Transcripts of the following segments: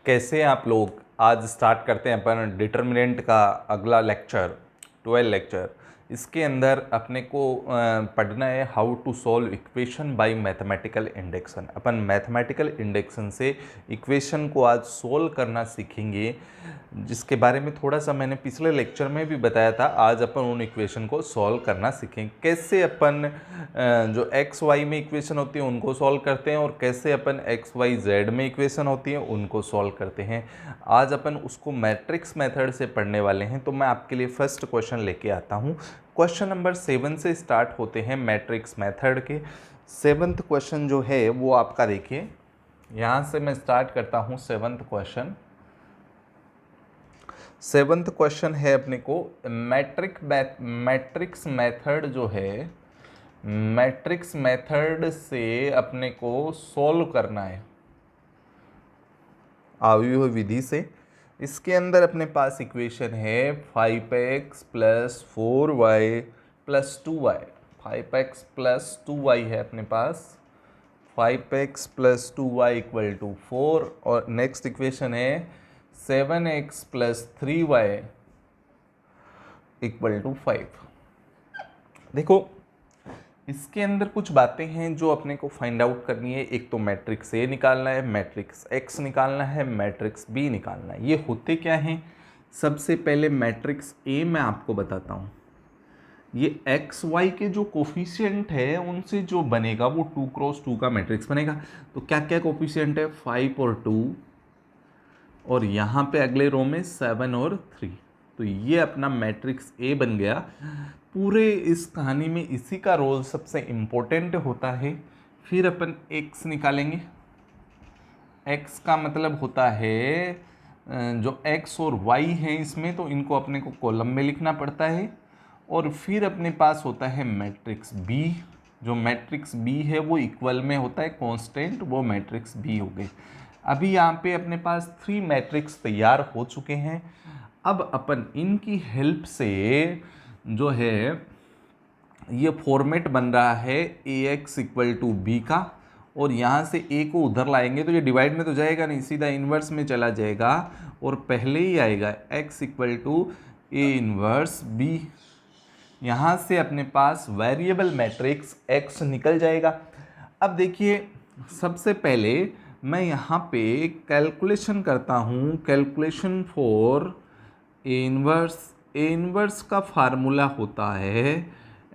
कैसे आप लोग। आज स्टार्ट करते हैं अपन डिटर्मिनेंट का अगला लेक्चर 12 लेक्चर। इसके अंदर अपने को पढ़ना है how to solve equation by mathematical induction. अपन मैथमेटिकल इंडक्शन से इक्वेशन को आज सॉल्व करना सीखेंगे, जिसके बारे में थोड़ा सा मैंने पिछले लेक्चर में भी बताया था। आज अपन उन इक्वेशन को सॉल्व करना सीखेंगे, कैसे अपन जो एक्स वाई में इक्वेशन होती है उनको सॉल्व करते हैं और कैसे अपन एक्स वाई जेड में इक्वेशन होती है उनको सॉल्व करते हैं। आज अपन उसको मैट्रिक्स मेथड से पढ़ने वाले हैं। तो मैं आपके लिए फर्स्ट क्वेश्चन लेके आता हूँ। क्वेश्चन नंबर 7 से स्टार्ट होते हैं मैट्रिक्स मेथड के। 7th क्वेश्चन जो है वो आपका देखिए, यहाँ से मैं स्टार्ट करता हूँ। 7th क्वेश्चन है अपने को मैट्रिक्स मेथड जो है, मैट्रिक्स मेथड से अपने को सॉल्व करना है अवयव विधि से। इसके अंदर अपने पास इक्वेशन है 5x + 4y + 2y। 5x + 2y है अपने पास, 5x + 2y = 4। और नेक्स्ट इक्वेशन है 7x + 3y = 5। देखो, इसके अंदर कुछ बातें हैं जो अपने को फाइंड आउट करनी है। एक तो मैट्रिक्स ए निकालना है, मैट्रिक्स एक्स निकालना है, मैट्रिक्स बी निकालना है। ये होते क्या हैं? सबसे पहले मैट्रिक्स ए मैं आपको बताता हूँ। ये एक्स वाई के जो कोफिशिएंट है उनसे जो बनेगा वो 2x2 का मैट्रिक्स बनेगा। तो क्या क्या कोफिशिएंट है? 5 और 2, और यहाँ पे अगले रो में 7 और 3। तो ये अपना मैट्रिक्स ए बन गया। पूरे इस कहानी में इसी का रोल सबसे इम्पोर्टेंट होता है। फिर अपन एक्स निकालेंगे। एक्स का मतलब होता है जो एक्स और वाई हैं इसमें, तो इनको अपने को कॉलम में लिखना पड़ता है। और फिर अपने पास होता है मैट्रिक्स बी। जो मैट्रिक्स बी है वो इक्वल में होता है कांस्टेंट, वो मैट्रिक्स बी हो गए। अभी यहाँ पे अपने पास 3 मैट्रिक्स तैयार हो चुके हैं। अब अपन इनकी हेल्प से जो है ये फॉर्मेट बन रहा है ax = b का, और यहाँ से a को उधर लाएंगे तो ये डिवाइड में तो जाएगा नहीं, सीधा इन्वर्स में चला जाएगा और पहले ही आएगा x = a 1b। यहाँ से अपने पास वेरिएबल मैट्रिक्स x निकल जाएगा। अब देखिए, सबसे पहले मैं यहाँ पे कैलकुलेशन करता हूँ। Calculation for a 1। a 1 का फार्मूला होता है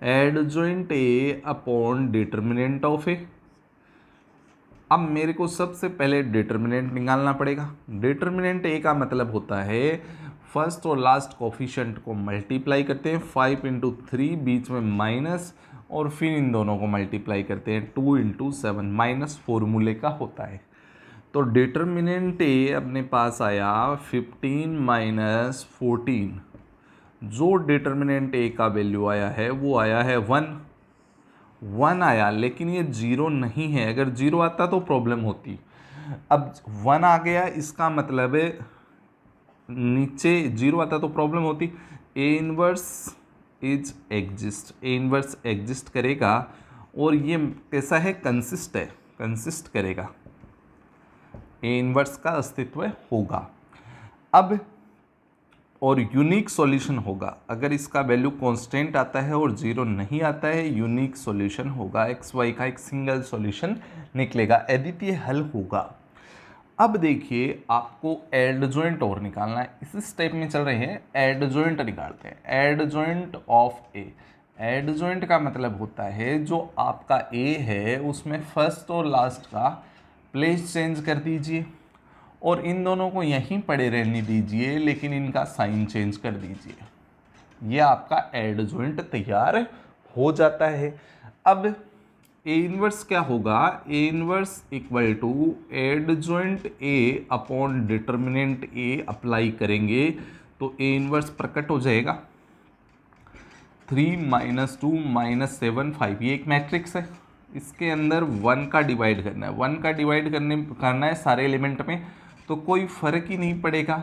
adjoint a upon determinant of a। अब मेरे को सबसे पहले डिटर्मिनेंट निकालना पड़ेगा। डिटर्मिनेंट a का मतलब होता है फर्स्ट और लास्ट कोफिशिएंट को मल्टीप्लाई करते हैं, 5 × 3 बीच में माइनस, और फिर इन दोनों को मल्टीप्लाई करते हैं 2 × 7 माइनस फॉर्मूले का होता है। तो डिटर्मिनेंट a अपने पास आया 15 - 14। जो डिटर्मिनेंट a का वैल्यू आया है वो आया है 1 आया, लेकिन ये 0 नहीं है। अगर 0 आता तो प्रॉब्लम होती। अब 1 आ गया, इसका मतलब है नीचे 0 आता तो प्रॉब्लम होती। a 1 एग्जिस्ट करेगा, और ये कैसा है? कंसिस्ट करेगा, a 1 का अस्तित्व होगा। अब और यूनिक सॉल्यूशन होगा। अगर इसका वैल्यू कांस्टेंट आता है और 0 नहीं आता है, यूनिक सॉल्यूशन होगा। एक्स वाई का एक सिंगल सॉल्यूशन निकलेगा, अद्वितीय हल होगा। अब देखिए, आपको एडजॉइंट और निकालना है। इस स्टेप में चल रहे हैं, एडजॉइंट निकालते हैं। Adjoint of a. एडजॉइंट का मतलब होता है जो आपका ए है उसमें फर्स्ट और लास्ट का प्लेस चेंज कर दीजिए, और इन दोनों को यहीं पड़े रहने दीजिए, लेकिन इनका साइन चेंज कर दीजिए। ये आपका एडजॉइंट तैयार हो जाता है। अब a 1 क्या होगा? a 1 = adjoint a upon determinant a apply करेंगे तो a 1 प्रकट हो जाएगा। 3 - 2 - 7 5। ये एक मैट्रिक्स है। इसके अंदर 1 का डिवाइड करना है। 1 का डिवाइड करना है सारे एलिमेंट में, तो कोई फर्क ही नहीं पड़ेगा।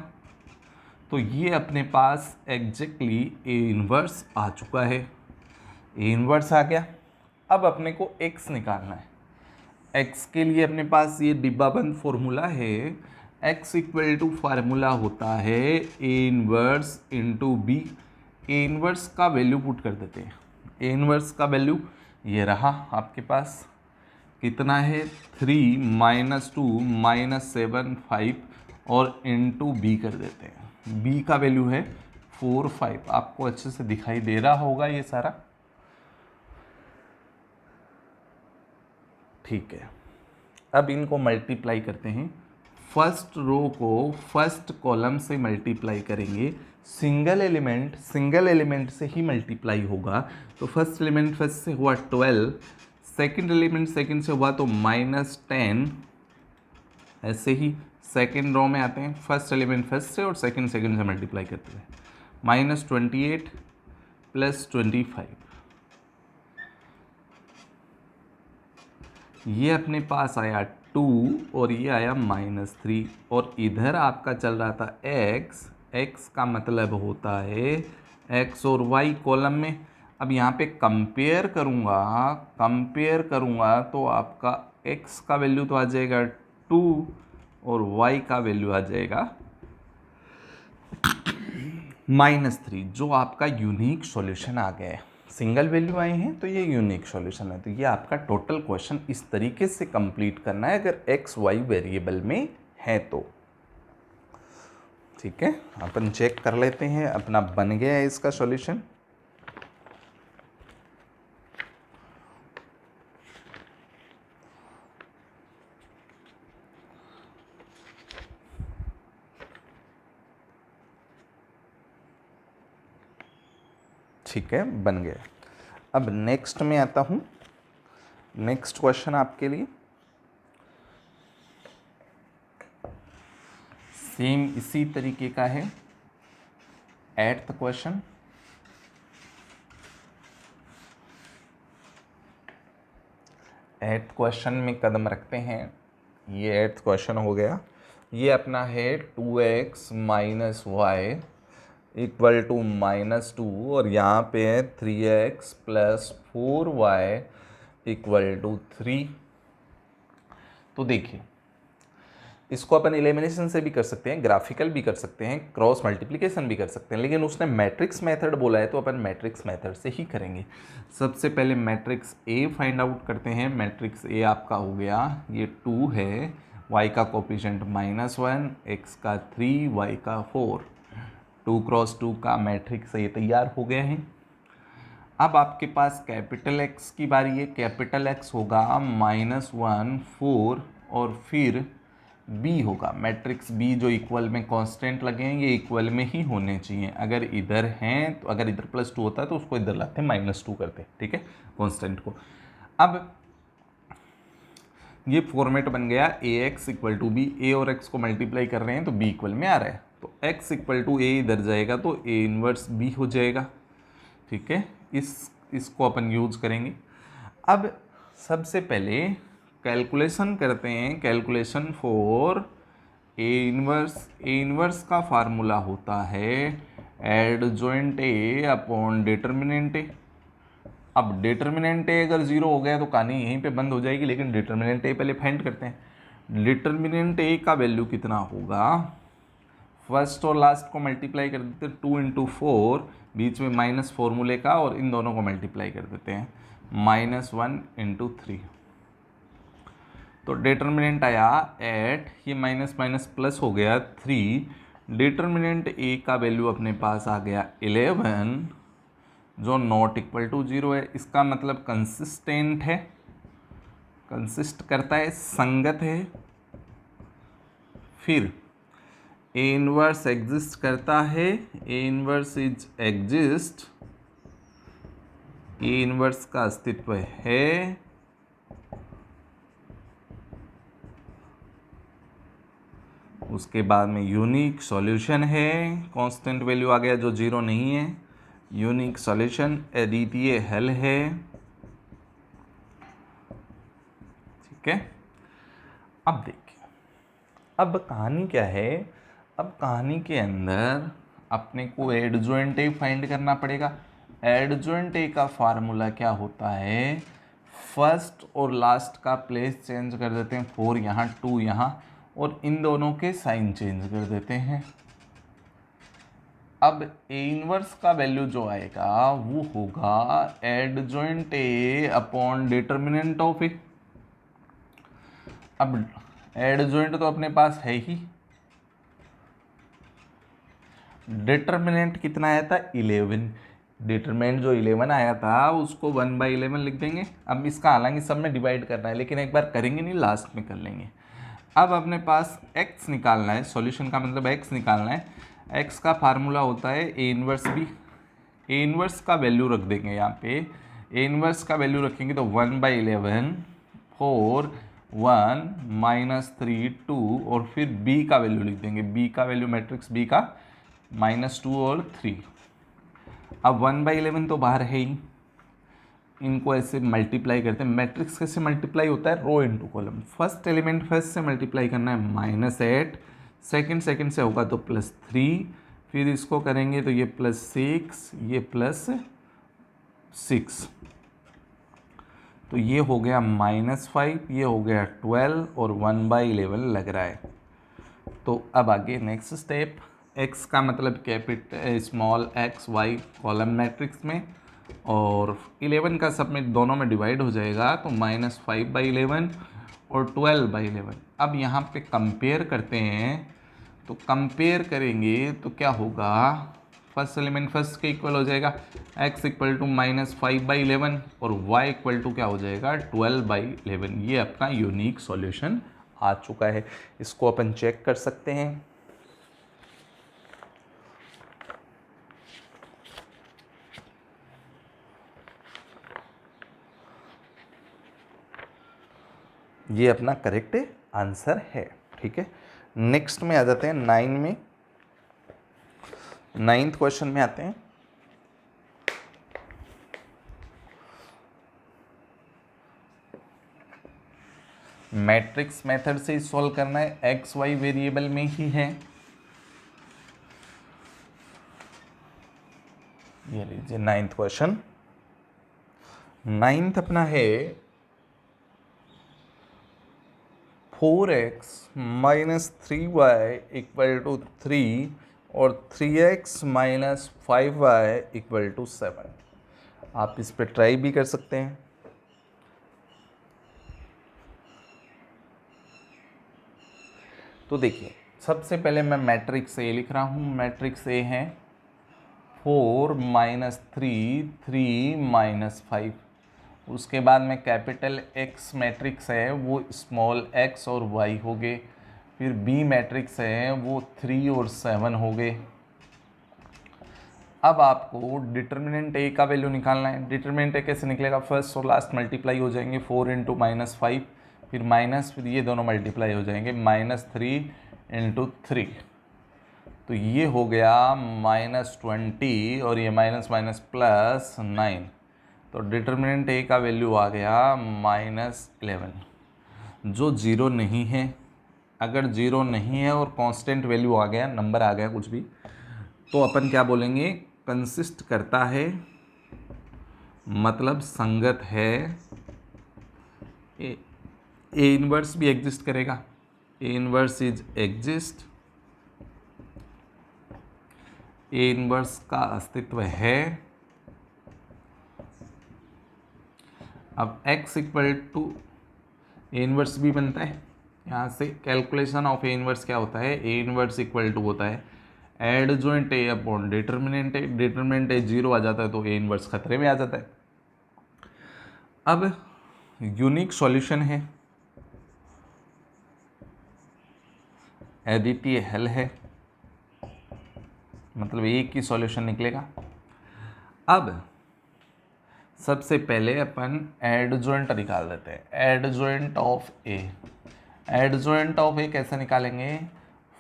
तो ये अपने पास एग्जैक्टली a 1 आ चुका है। a 1 आ गया। अब अपने को x निकालना है। x के लिए अपने पास ये डिब्बाबंद फॉर्मूला है x इक्वल टू फार्मूला होता है ए इनवर्स इंटू बी। ए इनवर्स का वैल्यू पुट कर देते हैं। ए इनवर्स का वैल्यू ये रहा आपके पास, कितना है 3 -2 -7 5 और इंटू बी कर देते हैं। बी का वैल्यू है 4 5। आपको अच्छे से दिखाई दे रहा होगा ये सारा, ठीक है। अब इनको मल्टीप्लाई करते हैं। फर्स्ट रो को फर्स्ट कॉलम से मल्टीप्लाई करेंगे। सिंगल एलिमेंट से ही मल्टीप्लाई होगा। तो फर्स्ट एलिमेंट फर्स्ट से हुआ 12, सेकंड एलिमेंट सेकंड से हुआ तो -10। ऐसे ही सेकंड रो में आते हैं, फर्स्ट एलिमेंट फर्स्ट से और सेकंड से मल्टीप्लाई करते हैं। -28 + 25, ये अपने पास आया 2 और ये आया -3। और इधर आपका चल रहा था x का मतलब होता है x और y कॉलम में। अब यहाँ पे कंपेयर करूँगा तो आपका x का वैल्यू तो आ जाएगा 2 और y का वैल्यू आ जाएगा -3, जो आपका यूनिक सॉल्यूशन आ गया है। सिंगल वैल्यू आए हैं तो ये यूनिक सॉल्यूशन है। तो ये आपका टोटल क्वेश्चन इस तरीके से कंप्लीट करना है अगर x y वेरिएबल में है तो, ठीक है। अपन चेक कर लेते हैं अपना बन गया है इसका सॉल्यूशन। ठीक है, बन गया। अब नेक्स्ट में आता हूँ। नेक्स्ट क्वेश्चन आपके लिए सेम इसी तरीके का है। 8th question. एट्थ क्वेश्चन में कदम रखते हैं। ये 8th क्वेश्चन हो गया। ये अपना है 2x - y इक्वल टू -2 और यहाँ पे है 3x + 4y इक्वल टू 3। तो देखिए, इसको अपन एलिमिनेशन से भी कर सकते हैं, ग्राफिकल भी कर सकते हैं, क्रॉस मल्टीप्लिकेशन भी कर सकते हैं, लेकिन उसने मैट्रिक्स मेथड बोला है तो अपन मैट्रिक्स मेथड से ही करेंगे। सबसे पहले मैट्रिक्स ए फाइंड आउट करते हैं। मैट्रिक्स ए आपका हो गया, ये 2 है, y का कोफिशिएंट -1, x का 3, y का 4। 2 × 2 का मैट्रिक्स ये तैयार हो गया है। अब आपके पास कैपिटल X की बारी है। कैपिटल X होगा -1 4 और फिर B होगा। मैट्रिक्स B जो इक्वल में कांस्टेंट लगे हैं, ये इक्वल में ही होने चाहिए। अगर इधर हैं तो अगर इधर +2 होता है तो उसको इधर लाते हैं, -2 करते हैं, ठीक है, कांस्टेंट को। अब ये फॉर्मेट बन गया AX = B। A और X को मल्टीप्लाई कर रहे हैं तो B इक्वल में आ रहा है, तो X = A इधर जाएगा तो A इनवर्स B हो जाएगा, ठीक है। इसको अपन यूज करेंगे। अब सबसे पहले कैलकुलेशन करते हैं। कैलकुलेशन फॉर A इनवर्स का फार्मूला होता है adjoint A upon determinant A। अब डिटर्मिनेंट A अगर 0 हो गया तो कहानी यहीं पे बंद हो जाएगी, लेकिन डिटर्मिनेंट A पहले फाइंड करते हैं। डिटर्मिनेंट A का वैल्यू कितना होगा, फर्स्ट और लास्ट को मल्टीप्लाई कर देते हैं, 2 × 4, बीच में माइनस फॉर्मूले का, और इन दोनों को मल्टीप्लाई कर देते हैं, -1 × 3। तो डिटर्मिनेंट आया 8, ये माइनस माइनस प्लस हो गया 3। डिटर्मिनेंट A का वैल्यू अपने पास आ गया 11, जो नॉट इक्वल टू 0 है। इसका मतलब कंसिस्टेंट है, कंसिस्ट करता है, संगत है। फिर A इनवर्स एग्जिस्ट करता है, A inverse is exist, A inverse का अस्तित्व है। उसके बाद में यूनिक सॉल्यूशन है, कांस्टेंट वैल्यू आ गया जो 0 नहीं है, यूनिक सॉल्यूशन, अद्वितीय हल है, ठीक है। अब देखिए, अब कहानी क्या है। अब कहानी के अंदर अपने को एडजॉइंट ए फाइंड करना पड़ेगा। एडजॉइंट ए का फार्मूला क्या होता है, फर्स्ट और लास्ट का प्लेस चेंज कर देते हैं, 4 यहाँ 2 यहाँ, और इन दोनों के साइन चेंज कर देते हैं। अब ए इनवर्स का वैल्यू जो आएगा वो होगा adjoint a upon determinant of a. अब एडजॉइंट तो अपने पास है ही, डिटर्मिनेंट कितना आया था 11, डिटरमिनेंट जो 11 आया था उसको 1/11 लिख देंगे। अब इसका हालांकि सब में डिवाइड करना है, लेकिन एक बार करेंगे नहीं, लास्ट में कर लेंगे। अब अपने पास x निकालना है, सॉल्यूशन का मतलब x निकालना है। x का फार्मूला होता है ए इनवर्स बी। ए इनवर्स का वैल्यू रख देंगे यहाँ पे, ए इनवर्स का वैल्यू रखेंगे तो 1/11, 4, 1, -3, 2 और फिर b का वैल्यू लिख देंगे। b का वैल्यू मैट्रिक्स b का -2 और 3। अब 1/11 तो बाहर है ही, इनको ऐसे मल्टीप्लाई करते हैं। मैट्रिक्स कैसे मल्टीप्लाई होता है, row into column. First element first से मल्टीप्लाई करना है -8, सेकंड से होगा तो +3, फिर इसको करेंगे तो ये +6, ये +6, तो ये हो गया -5, ये हो गया 12 और 1/11 लग रहा है। तो अब आगे नेक्स्ट स्टेप, x का मतलब capital small x y column matrix में, और 11 का सब में दोनों में डिवाइड हो जाएगा तो -5/11 और 12/11। अब यहाँ पे कंपेयर करते हैं, तो कंपेयर करेंगे तो क्या होगा, फर्स्ट एलिमेंट फर्स्ट के इक्वल हो जाएगा, x इक्वल टू -5/11 और y इक्वल टू क्या हो जाएगा 12/11। ये अपना यूनिक सॉल्यूशन आ चुका है। इसको अपन चेक कर सकते हैं। ये अपना करेक्ट आंसर है। ठीक है, नेक्स्ट में आ जाते हैं 9 में। 9th क्वेश्चन में आते हैं। मैट्रिक्स मेथड से सॉल्व करना है, एक्स वाई वेरिएबल में ही है। ये लीजिए 9th क्वेश्चन। 9th अपना है 4x - 3y = 3 और 3x - 5y = 7। आप इस पे ट्राई भी कर सकते हैं। तो देखिए, सबसे पहले मैं मैट्रिक्स ए लिख रहा हूँ। मैट्रिक्स ए है 4 - 3, 3 - 5। उसके बाद में कैपिटल X मैट्रिक्स है वो स्मॉल x और y हो गए। फिर B मैट्रिक्स है वो 3 और 7 हो गए। अब आपको डिटर्मिनेंट A का वैल्यू निकालना है। डिटर्मिनेंट A कैसे निकलेगा, फर्स्ट और लास्ट मल्टीप्लाई हो जाएंगे, 4 × -5, फिर माइनस, फिर ये दोनों मल्टीप्लाई हो जाएंगे, -3 × 3, तो ये हो गया -20 और ये माइनस +9, तो डिटर्मिनेंट ए का वैल्यू आ गया -11, जो जीरो नहीं है। अगर जीरो नहीं है और कांस्टेंट वैल्यू आ गया, नंबर आ गया कुछ भी, तो अपन क्या बोलेंगे, कंसिस्ट करता है, मतलब संगत है। ए इनवर्स भी एग्जिस्ट करेगा, A inverse is exist, A inverse का अस्तित्व है। अब x = ए इनवर्स भी बनता है। यहाँ से कैलकुलेशन ऑफ ए इनवर्स क्या होता है, ए इनवर्स = होता है adjoint a upon determinant a. Determinant a 0 आ जाता है तो ए इनवर्स खतरे में आ जाता है। अब यूनिक सॉल्यूशन है, अद्वितीय हल है, मतलब एक ही सॉल्यूशन निकलेगा। अब सबसे पहले अपन एडजॉइंट निकाल देते हैं, adjoint of a. Adjoint of a कैसे निकालेंगे,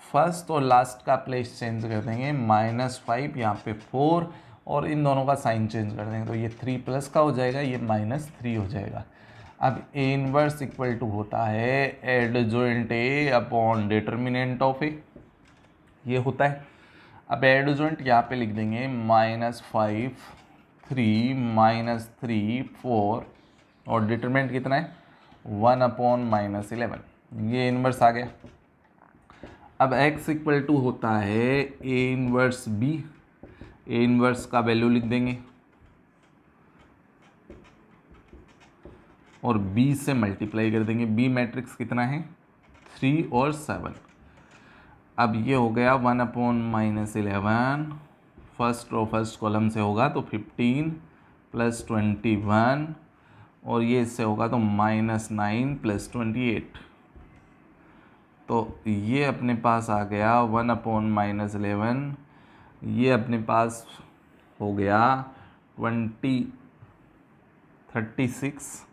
फर्स्ट और लास्ट का प्लेस चेंज कर देंगे, -5 यहाँ पे 4 और इन दोनों का साइन चेंज कर देंगे, तो ये 3+ का हो जाएगा, ये -3 हो जाएगा। अब ए इनवर्स = होता है adjoint a upon determinant of a, ये होता है। अब एडजॉइंट यहाँ पे लिख देंगे -5, 3 - 3 4 और डिटरमिनेंट कितना है 1/-11, ये इनवर्स आ गया। अब x इक्वल टू होता है ए इनवर्स बी, ए इनवर्स का वैल्यू लिख देंगे और b से मल्टीप्लाई कर देंगे। b मैट्रिक्स कितना है 3 और 7। अब ये हो गया 1/-11, फर्स्ट रो फर्स्ट कॉलम से होगा तो 15 + 21 और ये इससे होगा तो -9 + 28। तो ये अपने पास आ गया 1/-11, ये अपने पास हो गया 36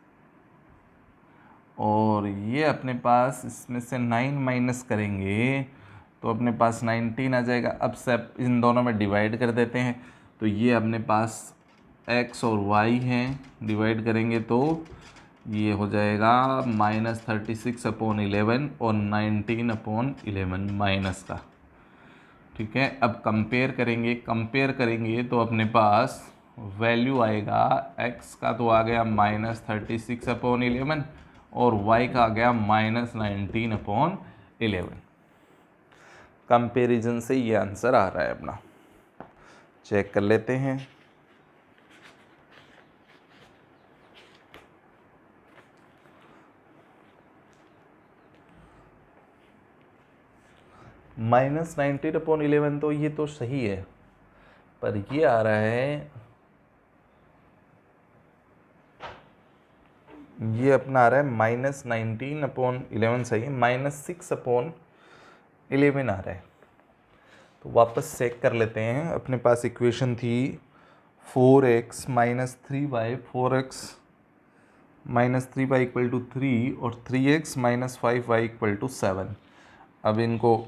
और ये अपने पास इसमें से 9 माइनस करेंगे तो अपने पास 19 आ जाएगा। अब सब इन दोनों में डिवाइड कर देते हैं तो ये अपने पास x और y हैं, डिवाइड करेंगे तो ये हो जाएगा -36/11 और 19/11 माइनस का। ठीक है, अब कंपेयर करेंगे तो अपने पास वैल्यू आएगा x का तो आ गया -36/11 और y का आ गया -19/11। कंपैरिजन से ये आंसर आ रहा है अपना। चेक कर लेते हैं। -19/11 तो ये तो सही है, पर ये आ रहा है, ये अपना आ रहा है -19/11 सही है, -6/11 आ रहा है। तो वापस चेक कर लेते हैं। अपने पास इक्वेशन थी 4x - 3y, 4x - 3y = 3 और 3x - 5y = 7। अब इनको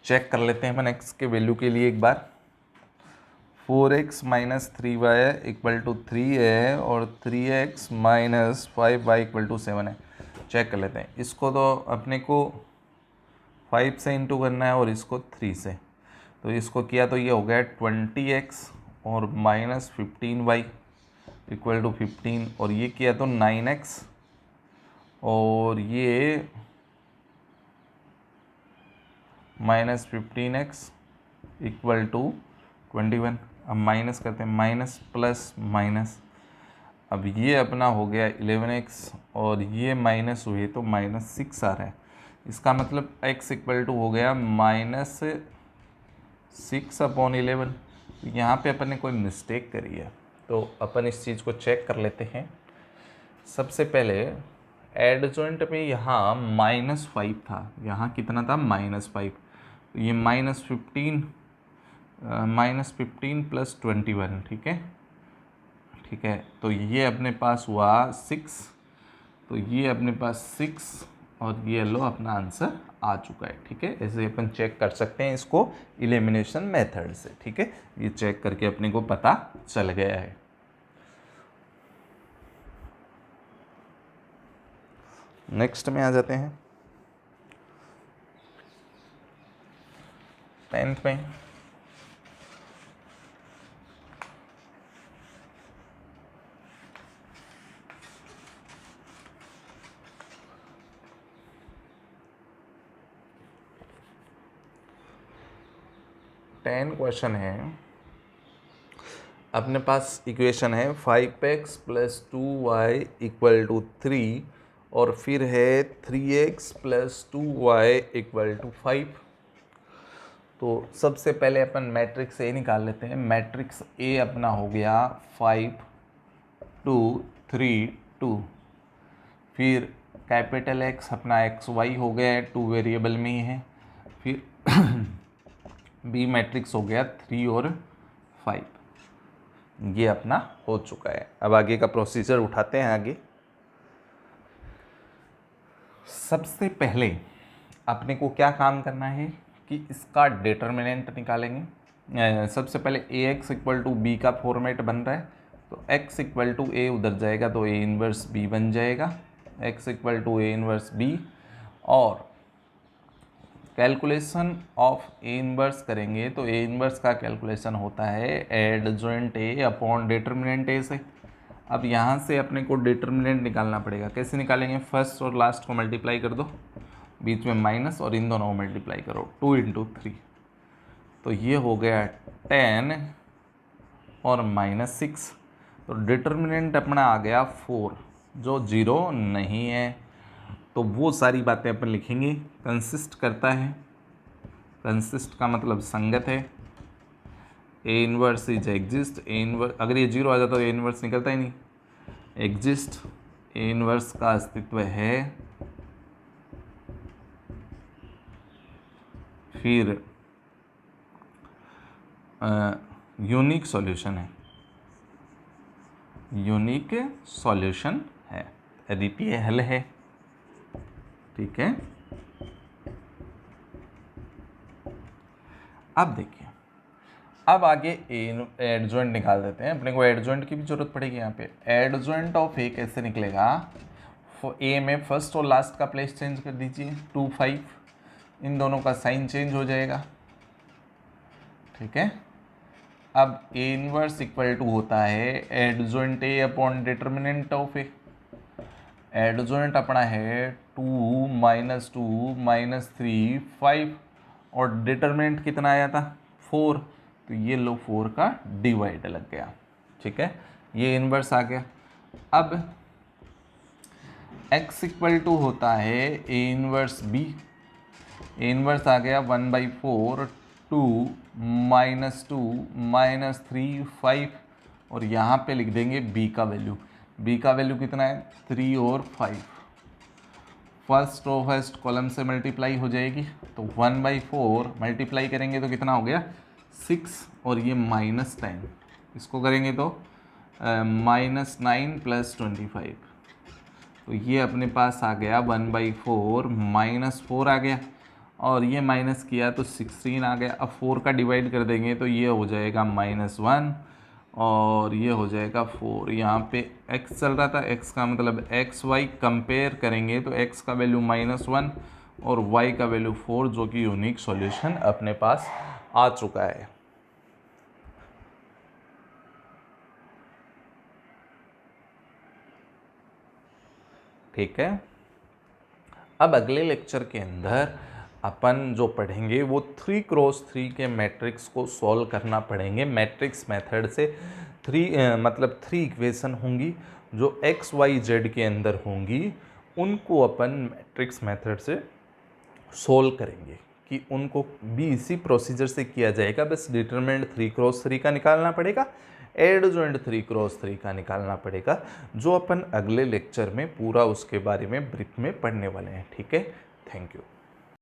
चेक कर लेते हैं अपन x के वैल्यू के लिए एक बार। 4x - 3y = 3 है और 3x - 5y = 7 है। चेक कर लेते हैं। इसको तो अपने को 5 से इंटू करना है और इसको 3 से, तो इसको किया तो ये हो गया 20x और -15y = 15 और ये किया तो 9x और ये -15x = 21। अब माइनस करते हैं, माइनस प्लस माइनस, अब ये अपना हो गया 11x और ये माइनस हुए तो -6 आ रहा है। इसका मतलब x = हो गया -6/11। यहाँ पे अपन ने कोई मिस्टेक करी है तो अपन इस चीज़ को चेक कर लेते हैं। सबसे पहले एडजॉइंट में यहाँ -5 था, यहाँ कितना था -5, तो ये -15 + 21। ठीक है, ठीक है, तो ये अपने पास हुआ 6, तो ये अपने पास 6 और ये लो अपना आंसर आ चुका है। ठीक है, ऐसे अपन चेक कर सकते हैं इसको एलिमिनेशन मेथड से। ठीक है, ये चेक करके अपने को पता चल गया है। नेक्स्ट में आ जाते हैं 10th में। क्वेश्चन है, अपने पास इक्वेशन है 5x + 2y = 3 और फिर है 3x + 2y = 5। तो सबसे पहले अपन मैट्रिक्स ए निकाल लेते हैं। मैट्रिक्स ए अपना हो गया 5 2 3 2, फिर कैपिटल X अपना XY हो गया है, 2 वेरिएबल में ही है, फिर बी मैट्रिक्स हो गया 3 और 5। ये अपना हो चुका है। अब आगे का प्रोसीजर उठाते हैं आगे। सबसे पहले अपने को क्या काम करना है कि इसका डिटर्मिनेंट निकालेंगे। सबसे पहले AX = B का फॉर्मेट बन रहा है, तो x = A उधर जाएगा तो A इनवर्स B बन जाएगा, x = A इनवर्स B। और कैलकुलेशन ऑफ A इनवर्स करेंगे तो A इनवर्स का कैलकुलेशन होता है adjoint A upon determinant A से। अब यहाँ से अपने को डिटर्मिनेंट निकालना पड़ेगा। कैसे निकालेंगे? फर्स्ट और लास्ट को मल्टीप्लाई कर दो बीच में माइनस और इन दोनों को मल्टीप्लाई करो, 2 × 3, तो ये हो गया 10 और -6। तो डिटर्मिनेंट अपना आ गया 4, जो 0 नहीं है। तो वो सारी बातें अपन लिखेंगे। कंसिस्ट करता है, कंसिस्ट का मतलब संगत है। A inverse is exist, A inverse अगर ये 0 आ जाता तो ए इनवर्स निकलता ही नहीं। एग्जिस्ट, ए इनवर्स का अस्तित्व है, फिर यूनिक सॉल्यूशन है, यूनिक सॉल्यूशन है, अद्वितीय हल है। ठीक है, अब देखिए, अब आगे एडजॉइंट निकाल देते हैं। अपने को एडजॉइंट की भी जरूरत पड़ेगी यहाँ पे। एडजॉइंट ऑफ ए कैसे निकलेगा? ए में फर्स्ट और लास्ट का प्लेस चेंज कर दीजिए, 2 5, इन दोनों का साइन चेंज हो जाएगा। ठीक है, अब ए इनवर्स इक्वल टू होता है adjoint a upon determinant of a. Adjoint अपना है 2 -2 -3 5, और डिटर्मिनेंट कितना आया था? 4, तो ये लो 4 का डिवाइड लग गया। ठीक है, ये इनवर्स आ गया। अब x इक्वल टू होता है ए इनवर्स बी। ए इनवर्स आ गया 1/4, 2 -2 -3 5, और यहाँ पे लिख देंगे b का वैल्यू। b का वैल्यू कितना है? 3 और 5। फर्स्ट रो फर्स्ट कॉलम से मल्टीप्लाई हो जाएगी, तो 1/4 मल्टीप्लाई करेंगे तो कितना हो गया? 6, और ये -10, इसको करेंगे तो -9 + 25, तो ये अपने पास आ गया 1/4 -4 आ गया, और ये माइनस किया तो 16 आ गया। अब 4 का डिवाइड कर देंगे तो ये हो जाएगा -1, और ये हो जाएगा 4। यहाँ पे x चल रहा था, x का मतलब x y कंपेयर करेंगे तो x का वैल्यू -1 और y का वैल्यू 4, जो कि यूनिक सॉल्यूशन अपने पास आ चुका है। ठीक है, अब अगले लेक्चर के अंदर अपन जो पढ़ेंगे वो 3x3 के मैट्रिक्स को सॉल्व करना पड़ेंगे मैट्रिक्स मेथड से। 3 इक्वेशन होंगी जो x y z के अंदर होंगी, उनको अपन मैट्रिक्स मेथड से सॉल्व करेंगे। कि उनको भी इसी प्रोसीजर से किया जाएगा, बस डिटरमिनेंट 3x3 का निकालना पड़ेगा, एडजॉइंट 3x3 का निकालना पड़ेगा, जो अपन अगले लेक्चर में पूरा उसके बारे में ब्रीफ में पढ़ने वाले हैं। ठीक है, थैंक यू।